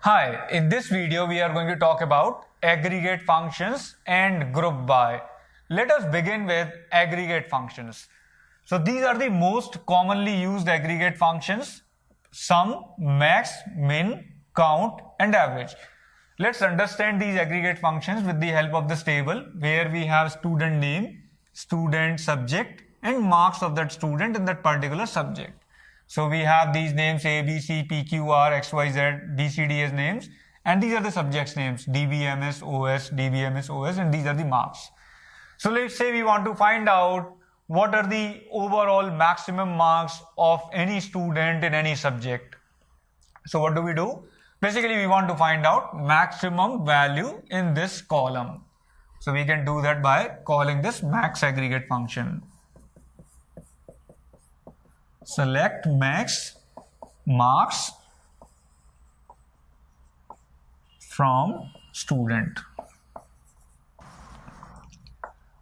Hi, in this video we are going to talk about aggregate functions and group by. Let us begin with aggregate functions. So these are the most commonly used aggregate functions: sum, max, min, count and average. Let's understand these aggregate functions with the help of this table where we have student name, student subject and marks of that student in that particular subject. So we have these names A, B, C, P, Q, R, X, Y, Z, B, C, D as names, and these are the subjects names DBMS, OS, DBMS, OS, and these are the marks. So let's say we want to find out what are the overall maximum marks of any student in any subject. So what do? Basically, we want to find out maximum value in this column. So we can do that by calling this max aggregate function. Select max marks from student.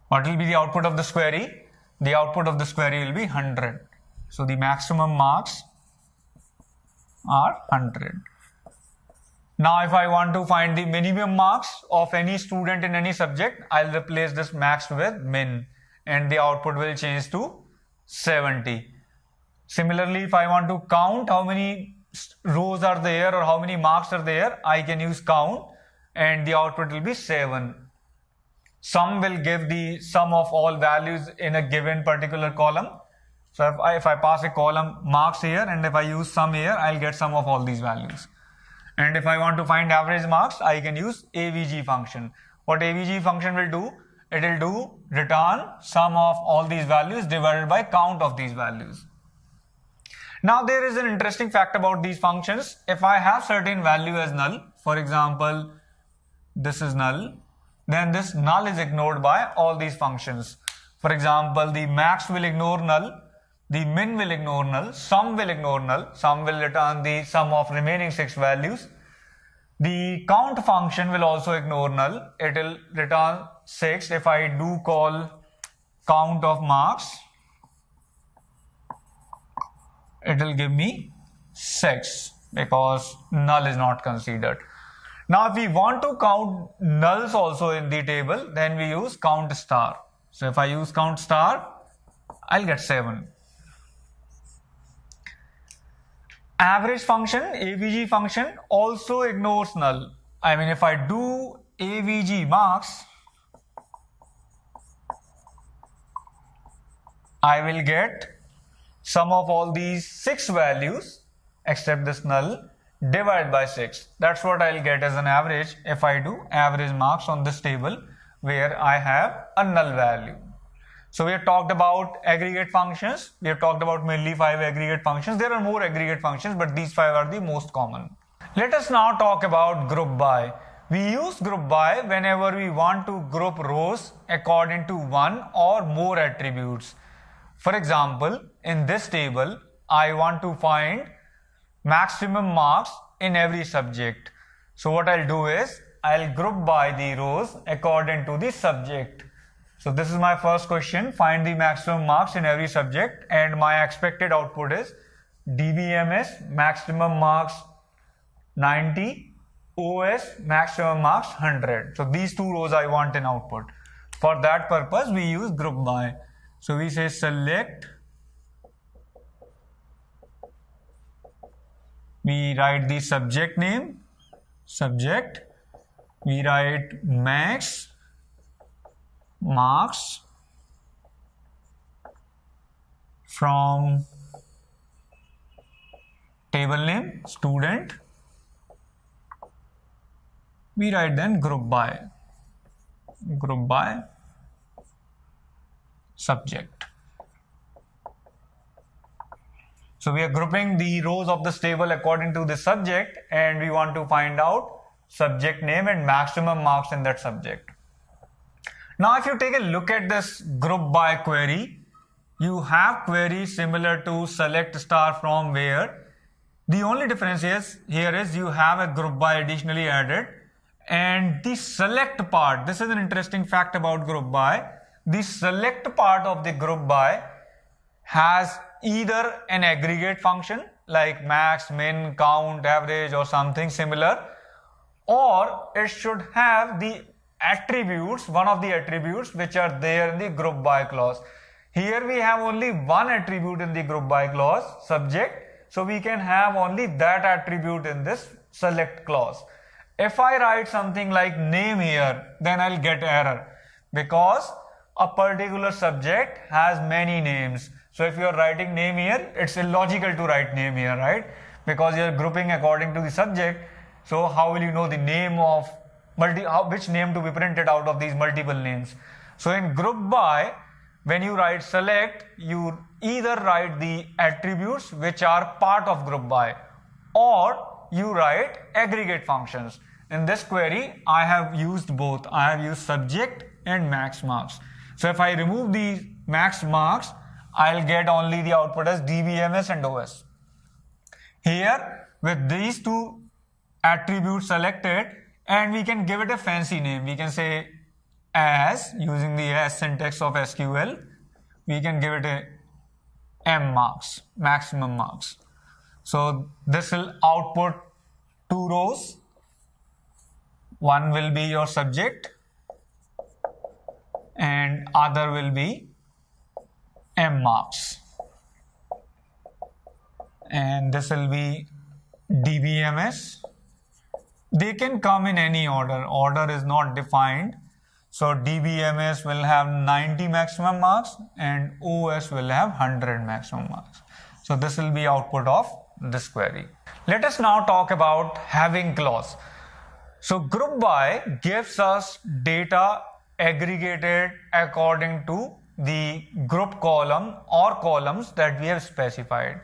What will be the output of this query? The output of this query will be 100. So the maximum marks are 100. Now if I want to find the minimum marks of any student in any subject, I'll replace this max with min and the output will change to 70. Similarly, if I want to count how many rows are there or how many marks are there, I can use count and the output will be 7. Sum will give the sum of all values in a given particular column. So if I pass a column marks here and if I use sum here, I'll get sum of all these values. And if I want to find average marks, I can use AVG function. What AVG function will do? It will do return sum of all these values divided by count of these values. Now there is an interesting fact about these functions. If I have certain value as null, for example, this is null, then this null is ignored by all these functions. For example, the max will ignore null, the min will ignore null, sum will ignore null, sum will return the sum of remaining 6 values. The count function will also ignore null, it will return 6 if I do call count of marks. It will give me 6 because null is not considered. Now if we want to count nulls also in the table, then we use count star. So if I use count star, I'll get 7. Average function, AVG function, also ignores null. I mean, if I do AVG marks, I will get sum of all these 6 values except this null divided by 6. That's what I'll get as an average if I do average marks on this table where I have a null value. So we have talked about aggregate functions. We have talked about mainly 5 aggregate functions. There are more aggregate functions, but these 5 are the most common. Let us now talk about group by. We use group by whenever we want to group rows according to one or more attributes. For example, in this table, I want to find maximum marks in every subject. So what I'll do is, I'll group by the rows according to the subject. So this is my first question, find the maximum marks in every subject, and my expected output is DBMS maximum marks 90, OS maximum marks 100. So these 2 rows I want in output. For that purpose, we use group by. So we say select, we write the subject name, subject, we write max marks from table name, student, we write then group by subject. So we are grouping the rows of this table according to the subject and we want to find out subject name and maximum marks in that subject. Now if you take a look at this group by query, you have queries similar to select star from where. The only difference here is you have a group by additionally added, and the select part, this is an interesting fact about group by. The select part of the group by has either an aggregate function like max, min, count, average or something similar, or it should have the attributes, one of the attributes which are there in the group by clause. Here we have only one attribute in the group by clause, subject, so we can have only that attribute in this select clause. If I write something like name here, then I'll get error because a particular subject has many names. So if you're writing name here, it's illogical to write name here, right? Because you're grouping according to the subject. So how will you know the name of which name to be printed out of these multiple names? So in group by, when you write select, you either write the attributes which are part of group by, or you write aggregate functions. In this query, I have used both. I have used subject and max marks. So if I remove the max marks, I'll get only the output as DBMS and OS. Here, with these two attributes selected, and we can give it a fancy name. We can say as, using the as syntax of SQL, we can give it a M marks, maximum marks. So this will output two rows. One will be your subject and other will be M marks. And this will be DBMS. They can come in any order. Order is not defined. So DBMS will have 90 maximum marks and OS will have 100 maximum marks. So this will be output of this query. Let us now talk about having clause. So group by gives us data aggregated according to the group column or columns that we have specified.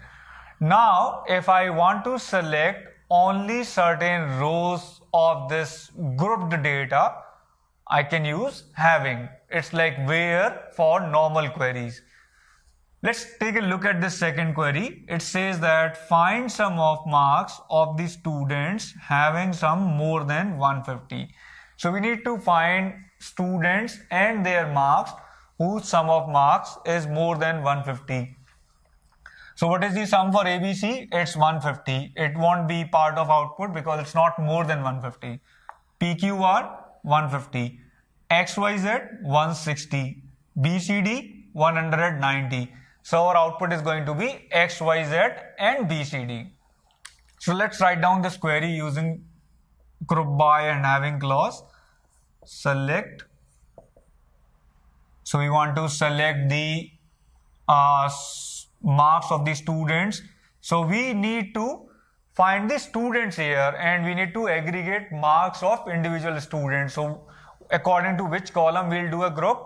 Now, if I want to select only certain rows of this grouped data, I can use having. It's like where for normal queries. Let's take a look at this second query. It says that find sum of marks of the students having sum more than 150. So we need to find students and their marks whose sum of marks is more than 150. So what is the sum for ABC? It's 150. It won't be part of output because it's not more than 150. PQR 150. XYZ 160. BCD 190. So our output is going to be XYZ and BCD. So let's write down this query using group by and having clause. Select. So we want to select the marks of the students. So we need to find the students here and we need to aggregate marks of individual students. So according to which column we'll do a group?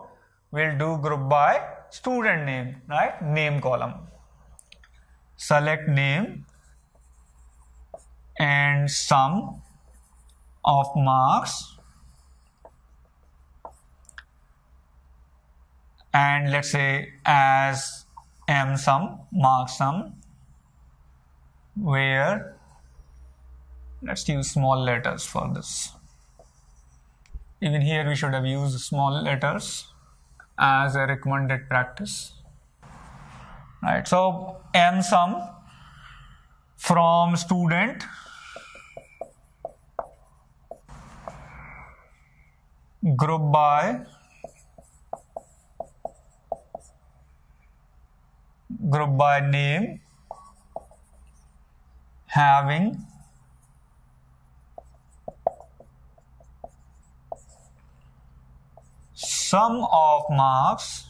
We'll do group by student name, right? Name column. Select name and sum of marks, and let's say as M sum, mark sum, where let's use small letters for this. Even here we should have used small letters as a recommended practice. Right, so M sum from student group by name having sum of marks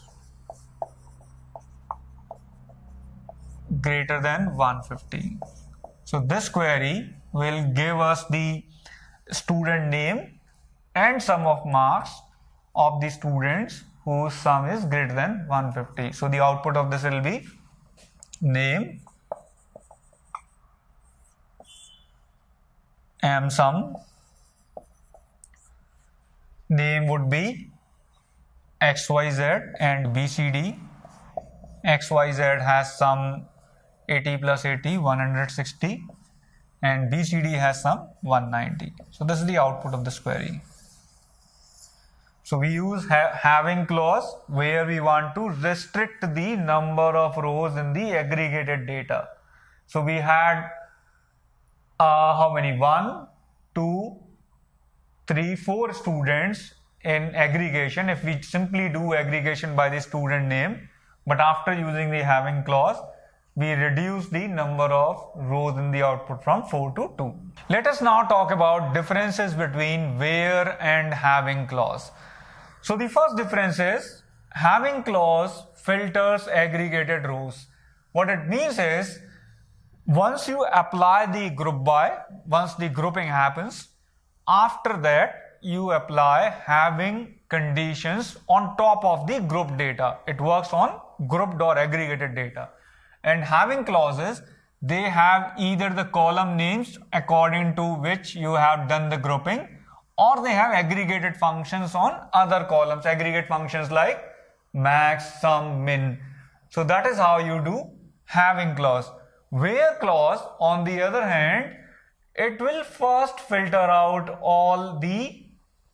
greater than 150. So this query will give us the student name and sum of marks of the students whose sum is greater than 150. So the output of this will be name M sum. Name would be XYZ and BCD. XYZ has sum 80 plus 80, 160, and BCD has sum 190. So this is the output of this query. So we use having clause where we want to restrict the number of rows in the aggregated data. So we had how many? 1, 2, 3, 4 students in aggregation if we simply do aggregation by the student name, but after using the having clause we reduce the number of rows in the output from 4 to 2. Let us now talk about differences between where and having clause. So the first difference is having clause filters aggregated rows. What it means is once you apply the group by, once the grouping happens, after that you apply having conditions on top of the group data. It works on grouped or aggregated data. And having clauses, they have either the column names according to which you have done the grouping, or they have aggregated functions on other columns, aggregate functions like max, sum, min. So that is how you do having clause. Where clause, on the other hand, it will first filter out all the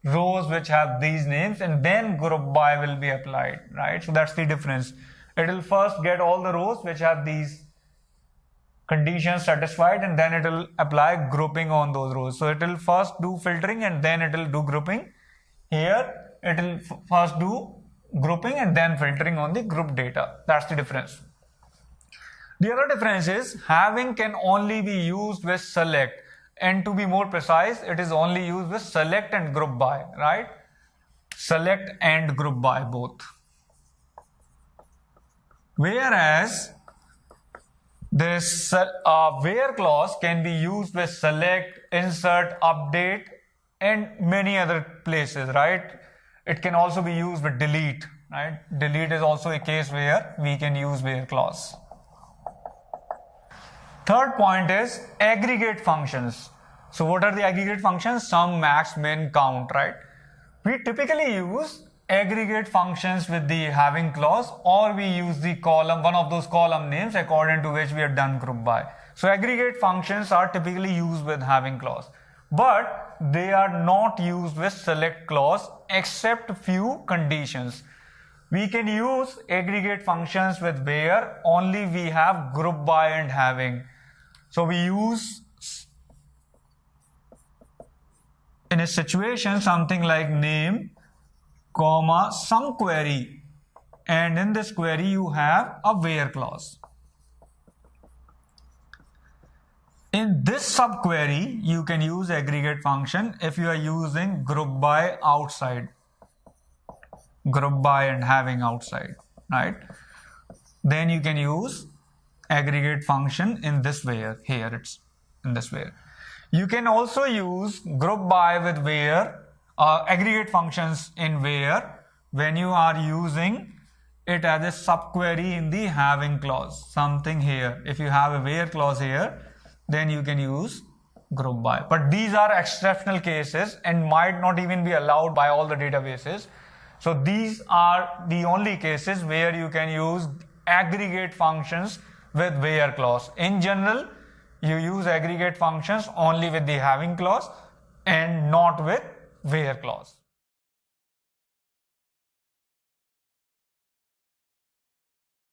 rows which have these names and then group by will be applied, right? So that's the difference. It will first get all the rows which have these conditions satisfied and then it will apply grouping on those rows. So it will first do filtering and then it will do grouping. Here it will first do grouping and then filtering on the group data. That's the difference. The other difference is having can only be used with select, and to be more precise, it is only used with select and group by, right? Select and group by both. Whereas this where clause can be used with select, insert, update and many other places, right? It can also be used with delete, right? Delete is also a case where we can use where clause. Third point is aggregate functions. So what are the aggregate functions? Sum, max, min, count, right? We typically use aggregate functions with the having clause, or we use the column, one of those column names according to which we have done group by. So aggregate functions are typically used with having clause, but they are not used with select clause except few conditions. We can use aggregate functions with where only we have group by and having. So we use in a situation something like name, comma, some query, and in this query you have a where clause. In this subquery you can use aggregate function if you are using group by outside, group by and having outside, right? Then you can use aggregate function in this where, here it's in this where. You can also use group by with where, aggregate functions in where when you are using it as a subquery in the having clause, something here. If you have a where clause here, then you can use group by. But these are exceptional cases and might not even be allowed by all the databases. So these are the only cases where you can use aggregate functions with where clause. In general, you use aggregate functions only with the having clause and not with where clause.